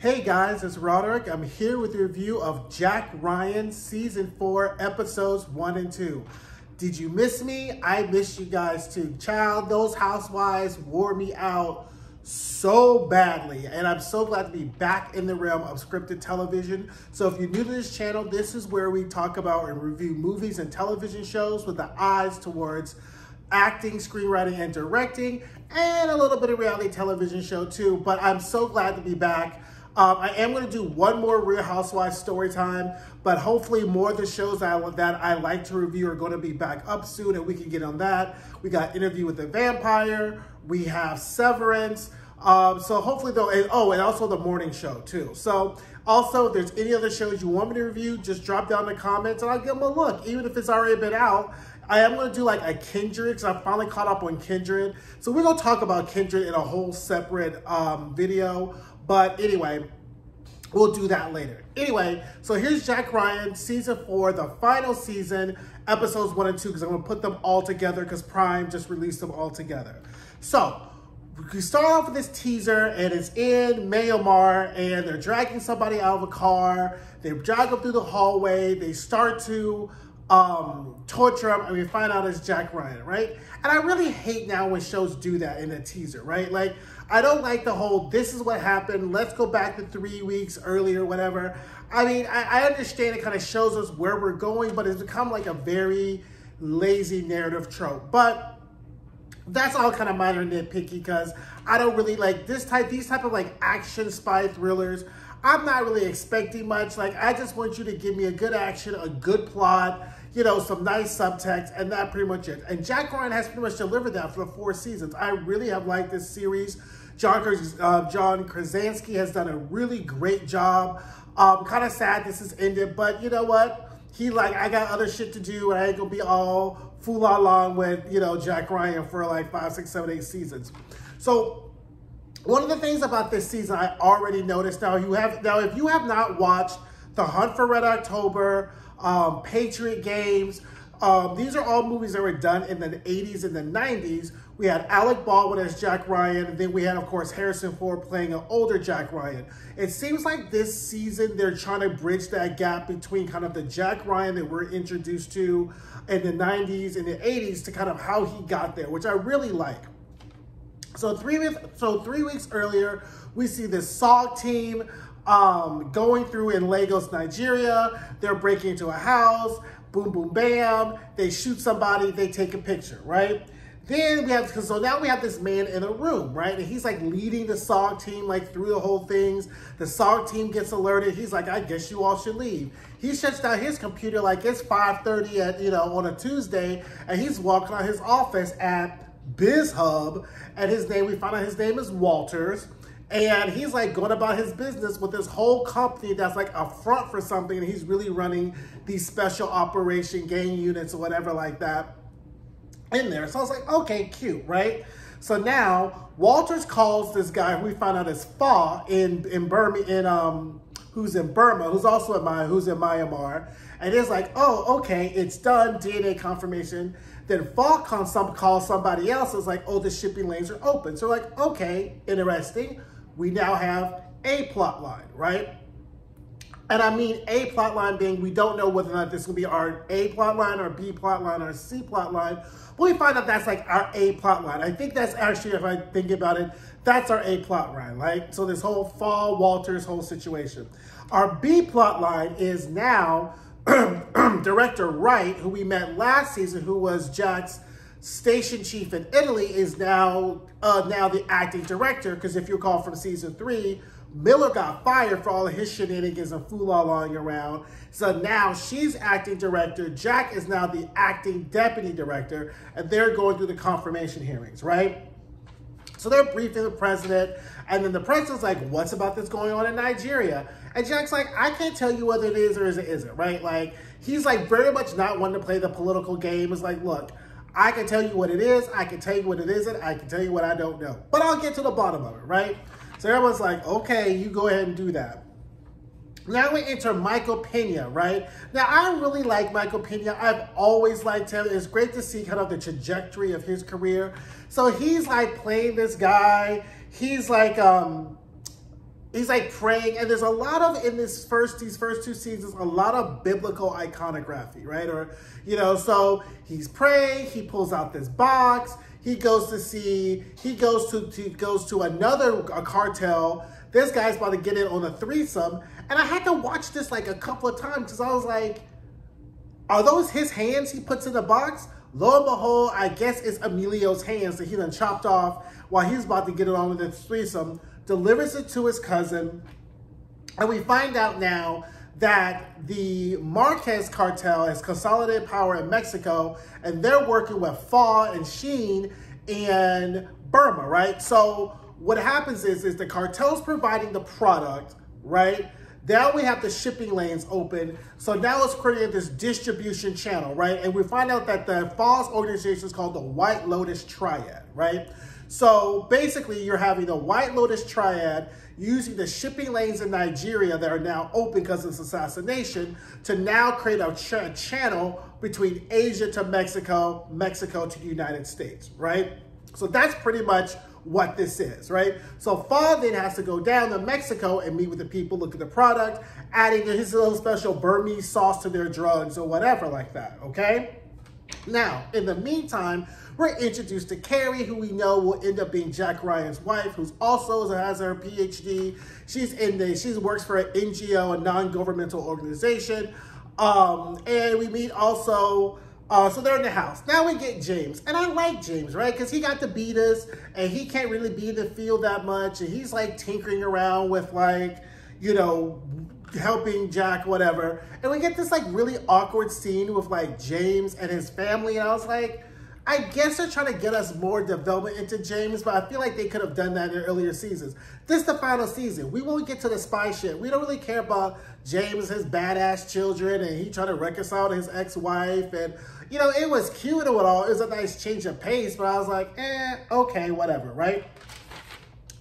Hey guys, it's Roderick. I'm here with a review of Jack Ryan Season 4, Episodes 1 and 2. Did you miss me? I missed you guys too. Child, those housewives wore me out so badly. And I'm so glad to be back in the realm of scripted television. So if you're new to this channel, this is where we talk about and review movies and television shows with the eyes towards acting, screenwriting, and directing, and a little bit of reality television show too. But I'm so glad to be back. I am going to do one more Real Housewives story time, but hopefully more of the shows that I like to review are going to be back up soon, and we can get on that. We got Interview with the Vampire. We have Severance. So hopefully though, and also the morning show too. So also, if there's any other shows you want me to review, just drop down in the comments and I'll give them a look, even if it's already been out. I am going to do like a Kindred, because I finally caught up on Kindred. So we're going to talk about Kindred in a whole separate video. But anyway, we'll do that later. Anyway, so here's Jack Ryan, Season 4, the final season, Episodes 1 and 2, because I'm going to put them all together because Prime just released them all together. So, we start off with this teaser, and it's in Myanmar, and they're dragging somebody out of a car. They drag them through the hallway. They start to torture him, and we find out it's Jack Ryan, right? And I really hate now when shows do that in a teaser, right? Like, I don't like the whole, this is what happened, let's go back to 3 weeks earlier, whatever. I mean, I understand it kind of shows us where we're going, but it's become like a very lazy narrative trope. But that's all kind of minor nitpicky, because I don't really like these type of like action spy thrillers. I'm not really expecting much. Like, I just want you to give me a good action, a good plot, you know, some nice subtext, and that's pretty much it. And Jack Ryan has pretty much delivered that for the 4 seasons. I really have liked this series. John Krasinski has done a really great job. Kind of sad this has ended, but you know what? I got other shit to do, and I ain't gonna be all fool-along with, you know, Jack Ryan for like 5, 6, 7, 8 seasons. So one of the things about this season I already noticed, if you have not watched The Hunt for Red October, Patriot Games, these are all movies that were done in the 80s and the 90s. We had Alec Baldwin as Jack Ryan, and then we had, of course, Harrison Ford playing an older Jack Ryan. It seems like this season they're trying to bridge that gap between kind of the Jack Ryan that we're introduced to in the 90s and the 80s to kind of how he got there, which I really like. So 3 weeks earlier, we see this SOG team going through in Lagos, Nigeria. They're breaking into a house. Boom, boom, bam. They shoot somebody. They take a picture, right? Then so now we have this man in a room, right? And he's like leading the SOG team like through the whole things. The SOG team gets alerted. He's like, I guess you all should leave. He shuts down his computer like it's 5:30 at, you know, on a Tuesday, and he's walking out his office at BizHub, and we find out his name is Walters. And he's like going about his business with this whole company that's like a front for something, and he's really running these special operation gang units or whatever like that in there. So I was like, okay, cute, right? So now Walters calls this guy who we find out is Fa in Burma, who's in Burma, who's also who's in Myanmar, and it's like, oh, okay, it's done, DNA confirmation. Then Fa calls somebody else, is like, oh, the shipping lanes are open. So we're like, okay, interesting. We now have a plot line, right? And I mean a plot line being, we don't know whether or not this will be our A plot line, or B plot line, or C plot line. But we find out that's like our A plot line. I think that's actually, if I think about it, that's our A plot line, right? So this whole Fall Walters whole situation. Our B plot line is now Director Wright, who we met last season, who was Jack's station chief in Italy, is now the acting director, because if you recall from season 3, Miller got fired for all of his shenanigans and fool-along around. So now she's acting director. Jack is now the acting deputy director, and they're going through the confirmation hearings, right? So they're briefing the president, and then the president's like, what's about this going on in Nigeria? And Jack's like, I can't tell you whether it is or isn't, right? Like, he's like very much not wanting to play the political game. It's like, look, I can tell you what it is, I can tell you what it isn't, I can tell you what I don't know. But I'll get to the bottom of it, right? So everyone's like, okay, you go ahead and do that. Now we enter Michael Pena, right? Now, I really like Michael Pena. I've always liked him. It's great to see kind of the trajectory of his career. So he's like playing this guy. He's like, he's like praying, and there's a lot of, in these first two seasons, a lot of biblical iconography, right? Or, you know, so he's praying, he pulls out this box, he goes to another cartel. This guy's about to get in on a threesome, and I had to watch this like a couple of times because I was like, are those his hands he puts in the box? Lo and behold, I guess it's Emilio's hands that he done chopped off while he's about to get it on with the threesome, delivers it to his cousin, and we find out now that the Marquez cartel has consolidated power in Mexico, and they're working with Fa and Sheen in Burma, right? So what happens is the cartel's providing the product, right? Now we have the shipping lanes open. So now it's creating this distribution channel, right? And we find out that the Fa's organization is called the White Lotus Triad, right? So basically you're having the White Lotus Triad using the shipping lanes in Nigeria that are now open because of this assassination to now create a channel between Asia to Mexico, Mexico to the United States, right? So that's pretty much what this is, right? So Fa then has to go down to Mexico and meet with the people, look at the product, adding his little special Burmese sauce to their drugs or whatever like that, okay? Now, in the meantime, we're introduced to Carrie, who we know will end up being Jack Ryan's wife, who's also has her PhD. She works for an NGO, a non-governmental organization. And we meet also, so they're in the house. Now we get James. And I like James, right? Because he got to beat us, and he can't really be in the field that much. And he's like tinkering around with like, you know, helping Jack, whatever. And we get this like really awkward scene with like James and his family. And I was like, I guess they're trying to get us more development into James, but I feel like they could have done that in earlier seasons. This is the final season. We won't get to the spy shit. We don't really care about James, his badass children, and he trying to reconcile to his ex-wife. And, you know, it was cute and all. It was a nice change of pace, but I was like, okay, whatever, right?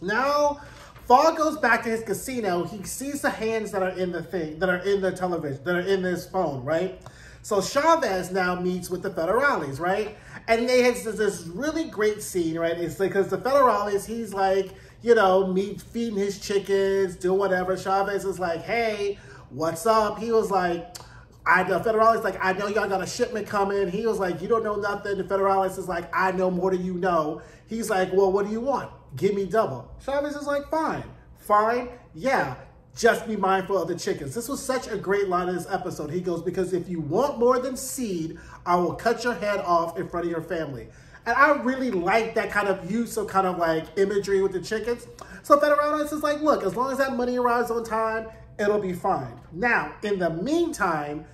Now, Fa goes back to his casino. He sees the hands that are in the thing, that are in the television, that are in this phone, right? So Chavez now meets with the Federales, right? And they have this really great scene, right? It's like, because the Federales, he's like, you know, feeding his chickens, doing whatever. Chavez is like, hey, what's up? He was like, the Federales like, I know y'all got a shipment coming. He was like, you don't know nothing. The Federales is like, I know more than you know. He's like, well, what do you want? Give me double. Chavez is like, fine, yeah. Just be mindful of the chickens. This was such a great line in this episode. He goes, because if you want more than seed, I will cut your head off in front of your family. And I really like that kind of use of kind of like imagery with the chickens. So Federales is like, look, as long as that money arrives on time, it'll be fine. Now, in the meantime,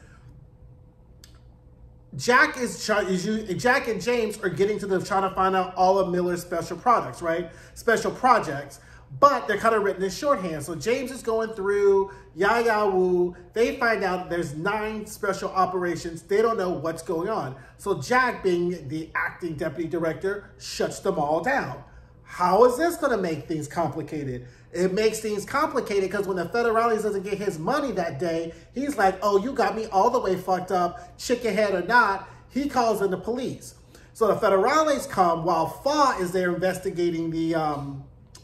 Jack and James are getting to trying to find out all of Miller's special products, right? Special projects. But they're kind of written in shorthand. So James is going through Yaya Wu. They find out there's 9 special operations. They don't know what's going on. So Jack, being the acting deputy director, shuts them all down. How is this going to make things complicated? It makes things complicated because when the Federales doesn't get his money that day, he's like, oh, you got me all the way fucked up, chicken head or not. He calls in the police. So the Federales come while Fa is there investigating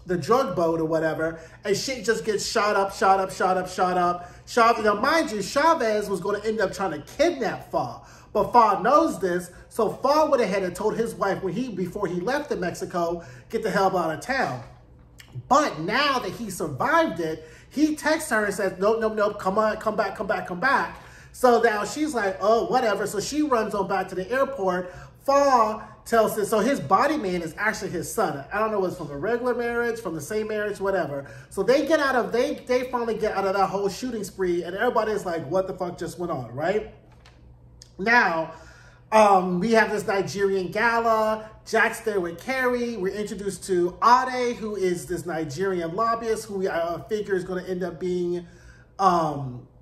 the drug boat or whatever, and shit just gets shot up. Now, mind you, Chavez was going to end up trying to kidnap Fa, but Fa knows this, so Fa went ahead and told his wife before he left to Mexico, get the hell out of town. But now that he survived it, he texts her and says, nope, come back. So now she's like, oh, whatever. So she runs on back to the airport. Fa tells this, so his body man is actually his son. I don't know if it's from a regular marriage, from the same marriage, whatever. So they finally get out of that whole shooting spree, and everybody's like, what the fuck just went on, right? Now, we have this Nigerian gala. Jack's there with Carrie. We're introduced to Ade, who is this Nigerian lobbyist, who I figure is going to end up being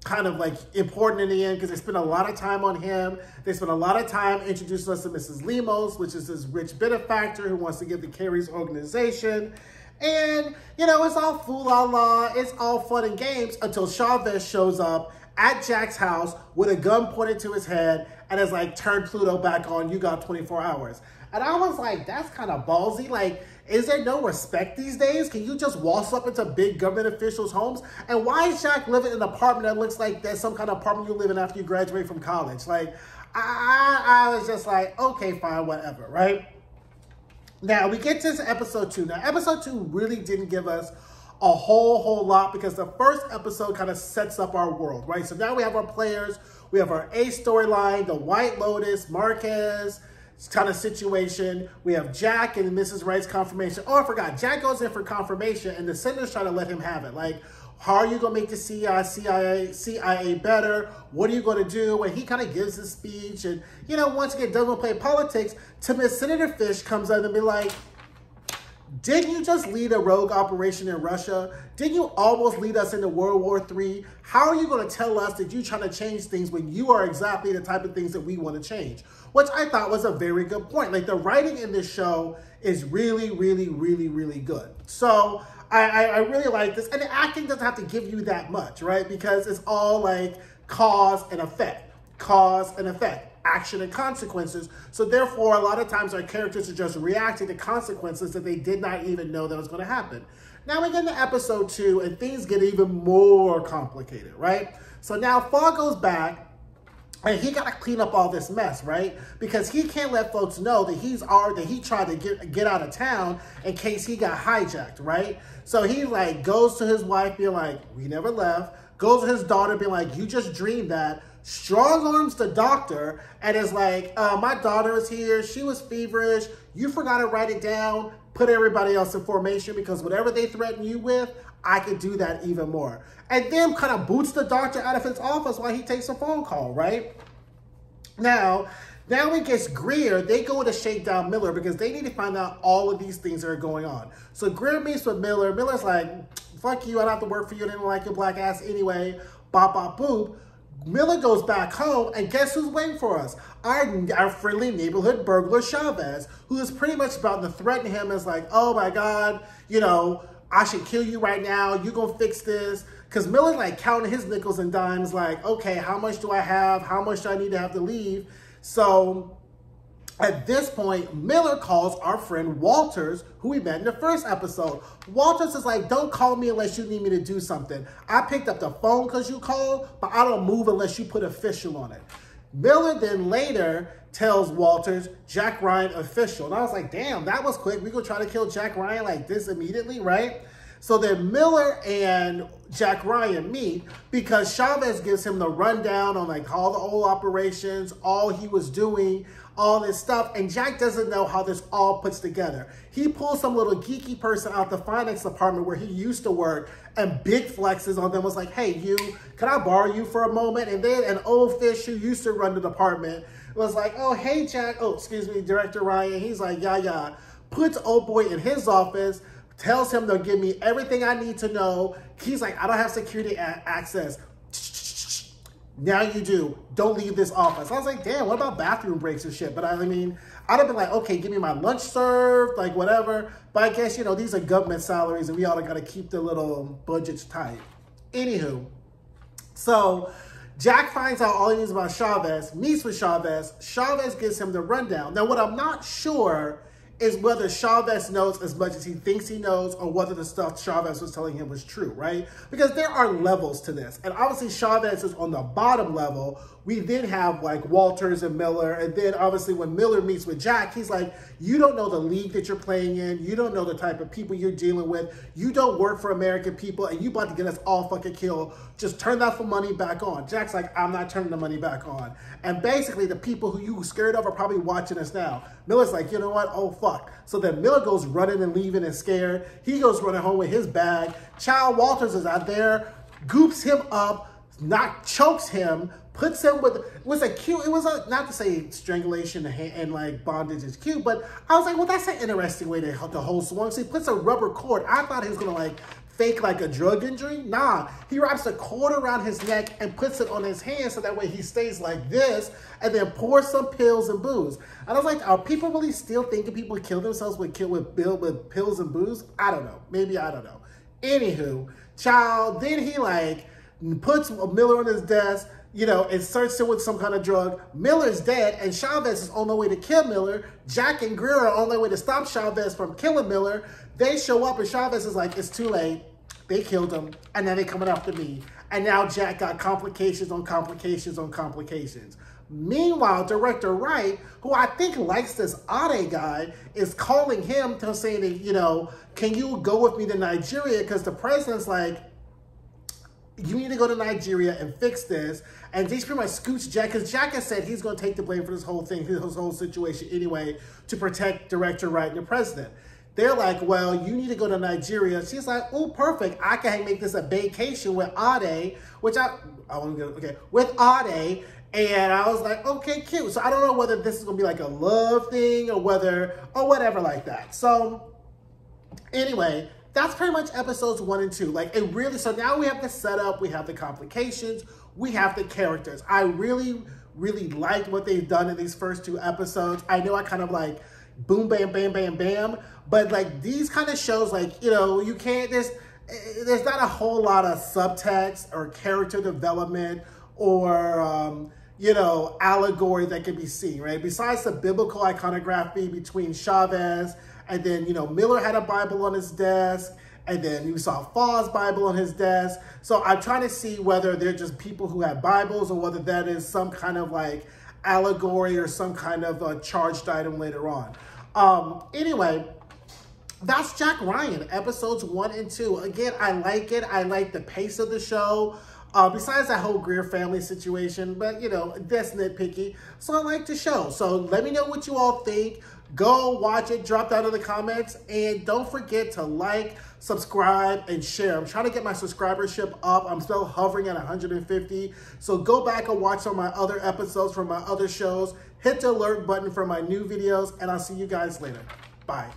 kind of like important in the end because they spend a lot of time on him. They spend a lot of time introducing us to Mrs. Lemos, which is this rich benefactor who wants to give to Carrie's organization. And, you know, it's all fool-la-la. It's all fun and games until Chavez shows up at Jack's house with a gun pointed to his head and is like, turn Pluto back on. You got 24 hours. And I was like, that's kind of ballsy. Like, is there no respect these days? Can you just waltz up into big government officials' homes? And why is Jack living in an apartment that looks like that's some kind of apartment you live in after you graduate from college? Like, I was just like, okay, fine, whatever, right? Now, we get to episode 2. Now, episode 2 really didn't give us a whole lot because the first episode kind of sets up our world, right? So now we have our players. We have our A storyline, the White Lotus, Marquez kind of situation. We have Jack and Mrs. Wright's confirmation. Oh, I forgot. Jack goes in for confirmation, and the senators try to let him have it. Like, how are you going to make the CIA better? What are you going to do? And he kind of gives his speech. And, you know, once again, doesn't play politics. To Miss Senator Fish comes out and be like, didn't you just lead a rogue operation in Russia? Didn't you almost lead us into World War III? How are you going to tell us that you're trying to change things when you are exactly the type of things that we want to change? Which I thought was a very good point. Like, the writing in this show is really good. So I really like this. And the acting doesn't have to give you that much, right? Because it's all like cause and effect, action and consequences. So therefore, a lot of times our characters are just reacting to consequences that they did not even know that was going to happen. Now we get into episode 2 and things get even more complicated, right? So now Fogg goes back and he got to clean up all this mess, right? Because he can't let folks know that he tried to get out of town in case he got hijacked, right? So he like goes to his wife being like, we never left. Goes to his daughter being like, you just dreamed that. Strong arms the doctor and is like, my daughter is here. She was feverish. You forgot to write it down. Put everybody else in formation because whatever they threaten you with, I could do that even more. And then kind of boots the doctor out of his office while he takes a phone call, right? Now it gets Greer. They go to shake down Miller because they need to find out all of these things that are going on. So Greer meets with Miller. Miller's like, fuck you. I don't have to work for you. I didn't like your black ass anyway. Bop, bop, boop. Miller goes back home, and guess who's waiting for us? Our friendly neighborhood burglar, Chavez, who is pretty much about to threaten him as like, oh my God, you know, I should kill you right now. You gonna fix this? Because Miller's like counting his nickels and dimes like, okay, how much do I have? How much do I need to have to leave? So at this point, Miller calls our friend Walters, who we met in the first episode. Walters is like, don't call me unless you need me to do something. I picked up the phone because you called, but I don't move unless you put official on it. Miller then later tells Walters, Jack Ryan official. And I was like, damn, that was quick. We gonna try to kill Jack Ryan like this immediately, right? So then Miller and Jack Ryan meet because Chavez gives him the rundown on like all the old operations, all he was doing, all this stuff, and Jack doesn't know how this all puts together. He pulls some little geeky person out the finance department where he used to work and big flexes on them, was like, hey, you, can I borrow you for a moment? And then an old fish who used to run the department was like, oh, hey, Jack, oh, excuse me, Director Ryan. He's like, yeah. Puts old boy in his office, tells him they'll give me everything I need to know. He's like, I don't have security access. Now you do. Don't leave this office. I was like, damn, what about bathroom breaks and shit? But I mean, I'd have been like, okay, give me my lunch served, like whatever. But I guess, you know, these are government salaries and we all got to keep the little budgets tight. Anywho, so Jack finds out all he knows about Chavez, meets with Chavez. Chavez gives him the rundown. Now, what I'm not sure is whether Chavez knows as much as he thinks he knows or whether the stuff Chavez was telling him was true, right? Because there are levels to this. And obviously Chavez is on the bottom level. We then have like Walters and Miller. And then obviously when Miller meets with Jack, he's like, you don't know the league that you're playing in. You don't know the type of people you're dealing with. You don't work for American people and you about to get us all fucking killed. Just turn that for money back on. Jack's like, I'm not turning the money back on. And basically the people who you were scared of are probably watching us now. Miller's like, you know what? Oh, fuck. So then Miller goes running and leaving and scared. He goes running home with his bag. Child Walters is out there, goops him up, chokes him, puts him with, it was not to say strangulation and like bondage is cute, but I was like, well, that's an interesting way to hold someone. So he puts a rubber cord. I thought he was gonna like fake like a drug injury. Nah, he wraps a cord around his neck and puts it on his hand so that way he stays like this and then pours some pills and booze. And I was like, are people really still thinking people kill themselves with pills and booze? I don't know. Maybe, I don't know. Anywho, child, then he like puts Miller on his desk, you know, inserts him with some kind of drug. Miller's dead, and Chavez is on their way to kill Miller. Jack and Greer are on their way to stop Chavez from killing Miller. They show up, and Chavez is like, it's too late. They killed him, and now they're coming after me. And now Jack got complications on complications on complications. Meanwhile, director Wright, who I think likes this Ade guy, is calling him to saying, that, you know, can you go with me to Nigeria? Because the president's like, you need to go to Nigeria and fix this. And he's pretty much scoots Jack, because Jack has said he's going to take the blame for this whole thing, his whole situation anyway, to protect director Wright and the president. They're like, well, you need to go to Nigeria. She's like, oh, perfect. I can make this a vacation with Ade, which I want to go, okay, with Ade. And I was like, okay, cute. So I don't know whether this is going to be like a love thing or whatever like that. So anyway, that's pretty much episodes 1 and 2. Like it really, so now we have the setup, we have the complications, we have the characters. I really, really liked what they've done in these first 2 episodes. I know I kind of like boom, bam, bam, bam, bam. But like these kind of shows, like, you know, you can't, there's not a whole lot of subtext or character development or, you know, allegory that can be seen, right? Besides the biblical iconography between Chavez and then, you know, Miller had a Bible on his desk, and then you saw Faw's Bible on his desk. So I'm trying to see whether they're just people who have Bibles or whether that is some kind of like allegory or some kind of charged item later on. Anyway, that's Jack Ryan, episodes 1 and 2. Again, I like it. I like the pace of the show. Besides that whole Greer family situation, but you know, that's nitpicky. So I like the show. So let me know what you all think. Go watch it, drop down in the comments, and don't forget to like, subscribe, and share. I'm trying to get my subscribership up. I'm still hovering at 150. So go back and watch some of my other episodes from my other shows. Hit the alert button for my new videos, and I'll see you guys later. Bye.